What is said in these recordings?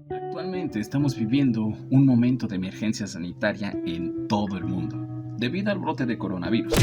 Actualmente estamos viviendo un momento de emergencia sanitaria en todo el mundo, debido al brote de coronavirus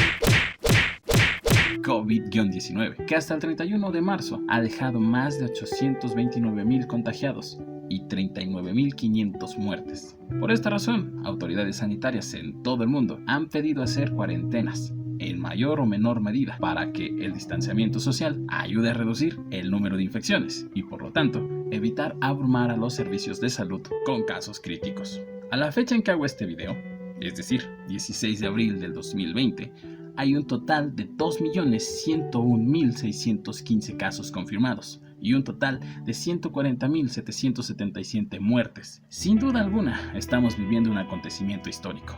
COVID-19, que hasta el 31 de marzo ha dejado más de 829.000 contagiados y 39.500 muertes. Por esta razón, autoridades sanitarias en todo el mundo han pedido hacer cuarentenas, en mayor o menor medida, para que el distanciamiento social ayude a reducir el número de infecciones y, por lo tanto, evitar abrumar a los servicios de salud con casos críticos. A la fecha en que hago este video, es decir, 16 de abril del 2020, hay un total de 2.101.615 casos confirmados y un total de 140.777 muertes. Sin duda alguna, estamos viviendo un acontecimiento histórico,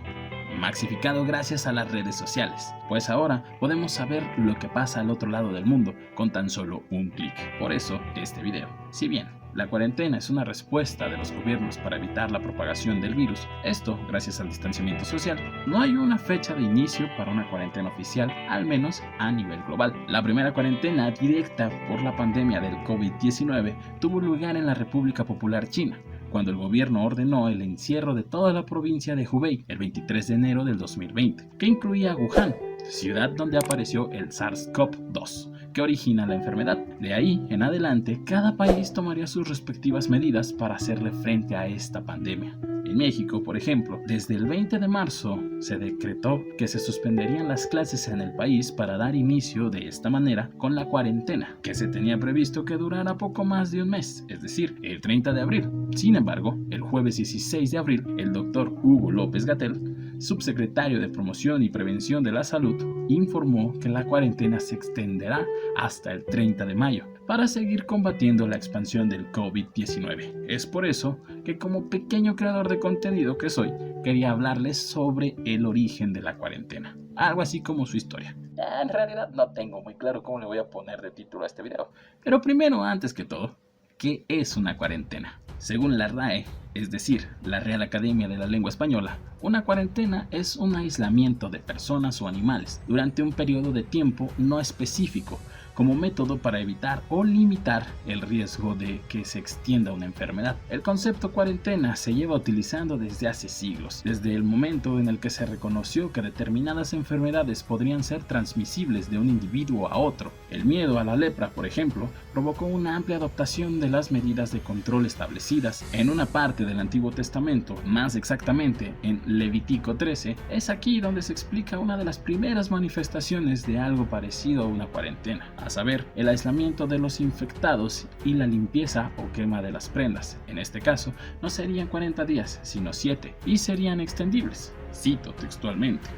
maxificado gracias a las redes sociales, pues ahora podemos saber lo que pasa al otro lado del mundo con tan solo un clic. Por eso, este video. Si bien la cuarentena es una respuesta de los gobiernos para evitar la propagación del virus, esto gracias al distanciamiento social, no hay una fecha de inicio para una cuarentena oficial, al menos a nivel global. La primera cuarentena directa por la pandemia del COVID-19 tuvo lugar en la República Popular China, cuando el gobierno ordenó el encierro de toda la provincia de Hubei el 23 de enero del 2020, que incluía Wuhan, ciudad donde apareció el SARS-CoV-2, que origina la enfermedad. De ahí en adelante, cada país tomaría sus respectivas medidas para hacerle frente a esta pandemia. En México, por ejemplo, desde el 20 de marzo se decretó que se suspenderían las clases en el país para dar inicio de esta manera con la cuarentena, que se tenía previsto que durara poco más de un mes, es decir, el 30 de abril. Sin embargo, el jueves 16 de abril, el doctor Hugo López-Gatell, subsecretario de Promoción y Prevención de la Salud, informó que la cuarentena se extenderá hasta el 30 de mayo para seguir combatiendo la expansión del COVID-19. Es por eso que, como pequeño creador de contenido que soy, quería hablarles sobre el origen de la cuarentena, algo así como su historia. En realidad no tengo muy claro cómo le voy a poner de título a este video, pero primero, antes que todo, ¿qué es una cuarentena? Según la RAE, es decir, la Real Academia de la Lengua Española, una cuarentena es un aislamiento de personas o animales durante un periodo de tiempo no específico, como método para evitar o limitar el riesgo de que se extienda una enfermedad. El concepto cuarentena se lleva utilizando desde hace siglos, desde el momento en el que se reconoció que determinadas enfermedades podrían ser transmisibles de un individuo a otro. El miedo a la lepra, por ejemplo, provocó una amplia adoptación de las medidas de control establecidas en una parte del Antiguo Testamento, más exactamente en Levítico 13. Es aquí donde se explica una de las primeras manifestaciones de algo parecido a una cuarentena, a saber, el aislamiento de los infectados y la limpieza o quema de las prendas. En este caso, no serían 40 días, sino 7, y serían extendibles. Cito textualmente: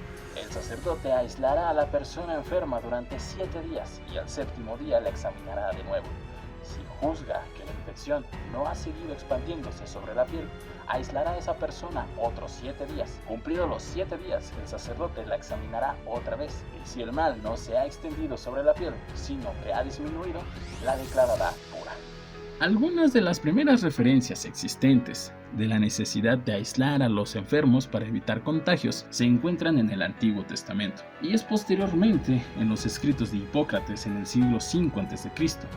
el sacerdote aislará a la persona enferma durante 7 días y al séptimo día la examinará de nuevo. Si juzga que la infección no ha seguido expandiéndose sobre la piel, aislará a esa persona otros 7 días. Cumplidos los 7 días, el sacerdote la examinará otra vez, y si el mal no se ha extendido sobre la piel, sino que ha disminuido, la declarará pura. Algunas de las primeras referencias existentes de la necesidad de aislar a los enfermos para evitar contagios se encuentran en el Antiguo Testamento, y es posteriormente en los escritos de Hipócrates en el siglo V a.C.,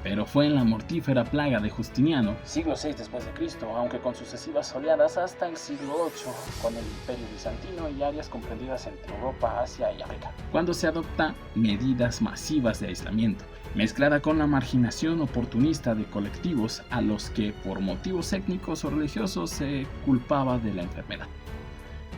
pero fue en la mortífera plaga de Justiniano, siglo VI después de Cristo, aunque con sucesivas oleadas hasta el siglo VIII, con el Imperio Bizantino y áreas comprendidas entre Europa, Asia y África, cuando se adopta medidas masivas de aislamiento, mezclada con la marginación oportunista de colectivos a los que por motivos étnicos o religiosos se culpaba de la enfermedad.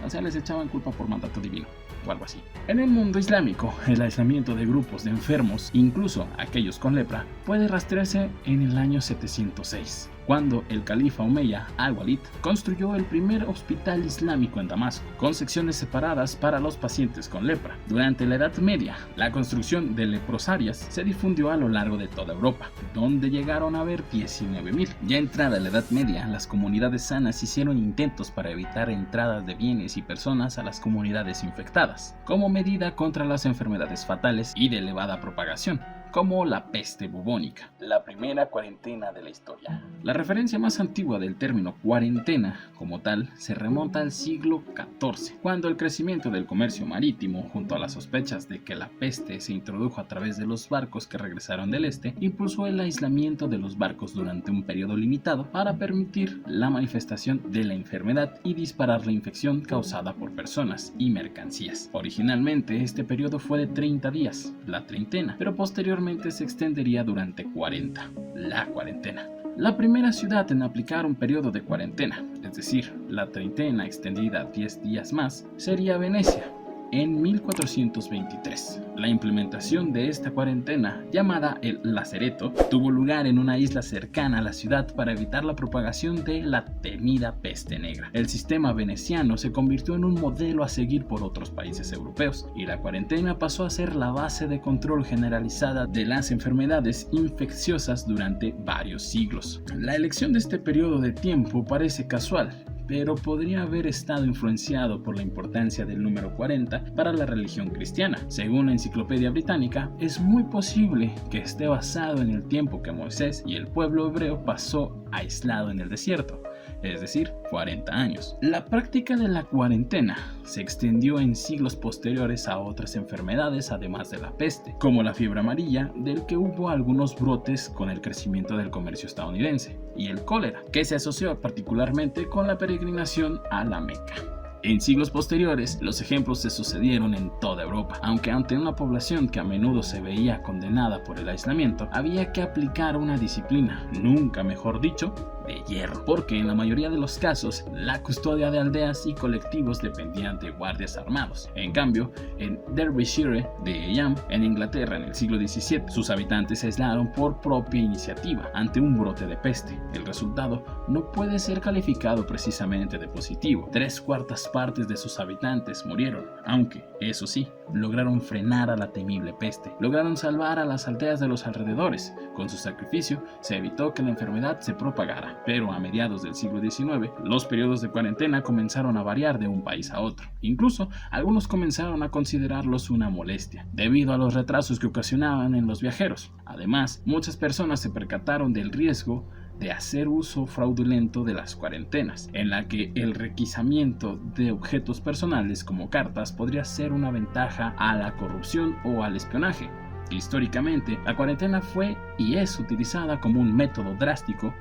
O sea, les echaban culpa por mandato divino o algo así. En el mundo islámico, el aislamiento de grupos de enfermos, incluso aquellos con lepra, puede rastrearse en el año 706, cuando el califa Omeya al-Walid construyó el primer hospital islámico en Damasco, con secciones separadas para los pacientes con lepra. Durante la Edad Media, la construcción de leprosarias se difundió a lo largo de toda Europa, donde llegaron a haber 19.000. Ya entrada la Edad Media, las comunidades sanas hicieron intentos para evitar entradas de bienes y personas a las comunidades infectadas, como medida contra las enfermedades fatales y de elevada propagación. como la peste bubónica, la primera cuarentena de la historia. La referencia más antigua del término cuarentena como tal se remonta al siglo XIV, cuando el crecimiento del comercio marítimo, junto a las sospechas de que la peste se introdujo a través de los barcos que regresaron del este, impulsó el aislamiento de los barcos durante un periodo limitado para permitir la manifestación de la enfermedad y disparar la infección causada por personas y mercancías. Originalmente este periodo fue de 30 días, la treintena, pero posteriormente se extendería durante 40, la cuarentena. La primera ciudad en aplicar un periodo de cuarentena, es decir, la treintena extendida 10 días más, sería Venecia, en 1423. La implementación de esta cuarentena, llamada el Lacereto, tuvo lugar en una isla cercana a la ciudad para evitar la propagación de la temida peste negra. El sistema veneciano se convirtió en un modelo a seguir por otros países europeos, y la cuarentena pasó a ser la base de control generalizada de las enfermedades infecciosas durante varios siglos. La elección de este periodo de tiempo parece casual, pero podría haber estado influenciado por la importancia del número 40 para la religión cristiana. Según la Enciclopedia Británica, es muy posible que esté basado en el tiempo que Moisés y el pueblo hebreo pasó aislado en el desierto, es decir, 40 años. La práctica de la cuarentena se extendió en siglos posteriores a otras enfermedades además de la peste, como la fiebre amarilla, del que hubo algunos brotes con el crecimiento del comercio estadounidense, y el cólera, que se asoció particularmente con la peregrinación a la Meca. En siglos posteriores, los ejemplos se sucedieron en toda Europa, aunque ante una población que a menudo se veía condenada por el aislamiento, había que aplicar una disciplina, nunca mejor dicho, de hierro, porque en la mayoría de los casos, la custodia de aldeas y colectivos dependían de guardias armados. En cambio, en Derbyshire de Eyam, en Inglaterra en el siglo XVII, sus habitantes se aislaron por propia iniciativa ante un brote de peste. El resultado no puede ser calificado precisamente de positivo. 3/4 partes de sus habitantes murieron, aunque, eso sí, lograron frenar a la temible peste. Lograron salvar a las aldeas de los alrededores. Con su sacrificio se evitó que la enfermedad se propagara. Pero a mediados del siglo XIX, los periodos de cuarentena comenzaron a variar de un país a otro. Incluso, algunos comenzaron a considerarlos una molestia, debido a los retrasos que ocasionaban en los viajeros. Además, muchas personas se percataron del riesgo de hacer uso fraudulento de las cuarentenas, en la que el requisamiento de objetos personales como cartas podría ser una ventaja a la corrupción o al espionaje. Históricamente, la cuarentena fue y es utilizada como un método drástico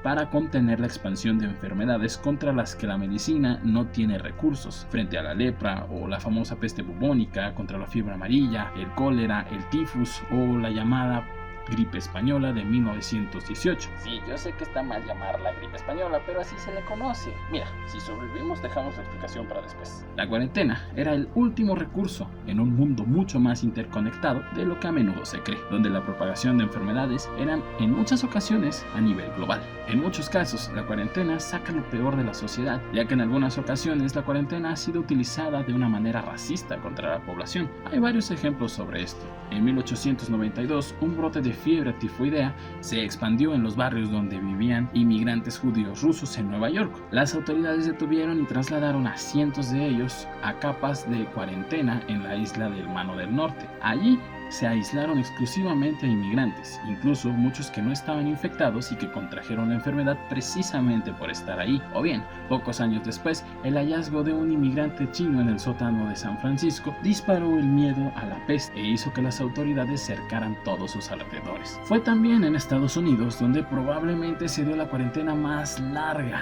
para contener la expansión de enfermedades contra las que la medicina no tiene recursos, frente a la lepra o la famosa peste bubónica, contra la fiebre amarilla, el cólera, el tifus o la llamada gripe española de 1918. Sí, yo sé que está mal llamarla gripe española, pero así se le conoce. Mira, si sobrevivimos dejamos la explicación para después. La cuarentena era el último recurso en un mundo mucho más interconectado de lo que a menudo se cree, donde la propagación de enfermedades eran en muchas ocasiones a nivel global. En muchos casos, la cuarentena saca lo peor de la sociedad, ya que en algunas ocasiones la cuarentena ha sido utilizada de una manera racista contra la población. Hay varios ejemplos sobre esto. En 1892, un brote de fiebre tifoidea se expandió en los barrios donde vivían inmigrantes judíos rusos en Nueva York. Las autoridades detuvieron y trasladaron a cientos de ellos a capas de cuarentena en la isla del Mano del Norte. Allí se aislaron exclusivamente a inmigrantes, incluso muchos que no estaban infectados y que contrajeron la enfermedad precisamente por estar ahí. O bien, pocos años después, el hallazgo de un inmigrante chino en el sótano de San Francisco disparó el miedo a la peste e hizo que las autoridades cercaran todos sus alrededores. Fue también en Estados Unidos donde probablemente se dio la cuarentena más larga.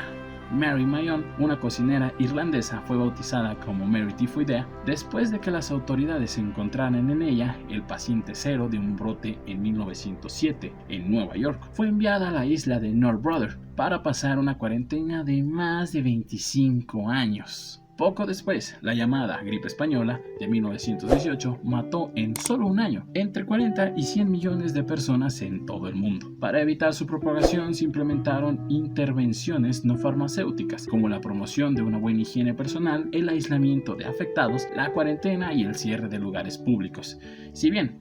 Mary Mayon, una cocinera irlandesa, fue bautizada como Mary Tifoidea después de que las autoridades encontraran en ella el paciente cero de un brote en 1907 en Nueva York. Fue enviada a la isla de North Brother para pasar una cuarentena de más de 25 años. Poco después, la llamada gripe española de 1918 mató en solo un año entre 40 y 100 millones de personas en todo el mundo. Para evitar su propagación se implementaron intervenciones no farmacéuticas, como la promoción de una buena higiene personal, el aislamiento de afectados, la cuarentena y el cierre de lugares públicos. Si bien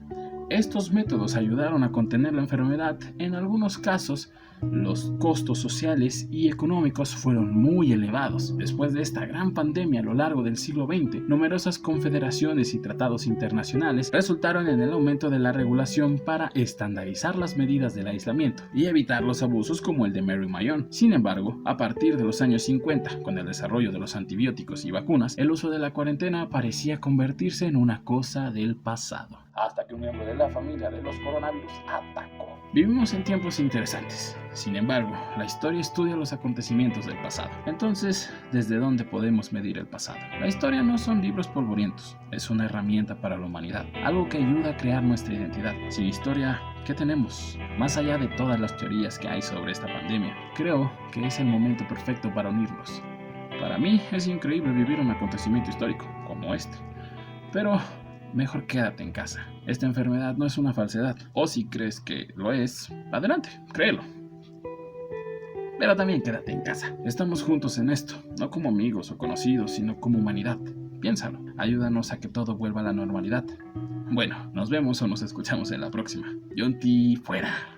estos métodos ayudaron a contener la enfermedad, en algunos casos Los costos sociales y económicos fueron muy elevados. Después de esta gran pandemia a lo largo del siglo XX, numerosas confederaciones y tratados internacionales resultaron en el aumento de la regulación para estandarizar las medidas del aislamiento y evitar los abusos como el de Mary Mayón. Sin embargo, a partir de los años 50, con el desarrollo de los antibióticos y vacunas, el uso de la cuarentena parecía convertirse en una cosa del pasado. Hasta que un miembro de la familia de los coronavirus atacó. Vivimos en tiempos interesantes. Sin embargo, la historia estudia los acontecimientos del pasado. Entonces, ¿desde dónde podemos medir el pasado? La historia no son libros polvorientos, es una herramienta para la humanidad, algo que ayuda a crear nuestra identidad. Sin historia, ¿qué tenemos? Más allá de todas las teorías que hay sobre esta pandemia, creo que es el momento perfecto para unirnos. Para mí es increíble vivir un acontecimiento histórico como este, pero mejor quédate en casa. Esta enfermedad no es una falsedad, o si crees que lo es, adelante, créelo. Pero también quédate en casa. Estamos juntos en esto, no como amigos o conocidos, sino como humanidad. Piénsalo, ayúdanos a que todo vuelva a la normalidad. Bueno, nos vemos o nos escuchamos en la próxima. Yonti fuera.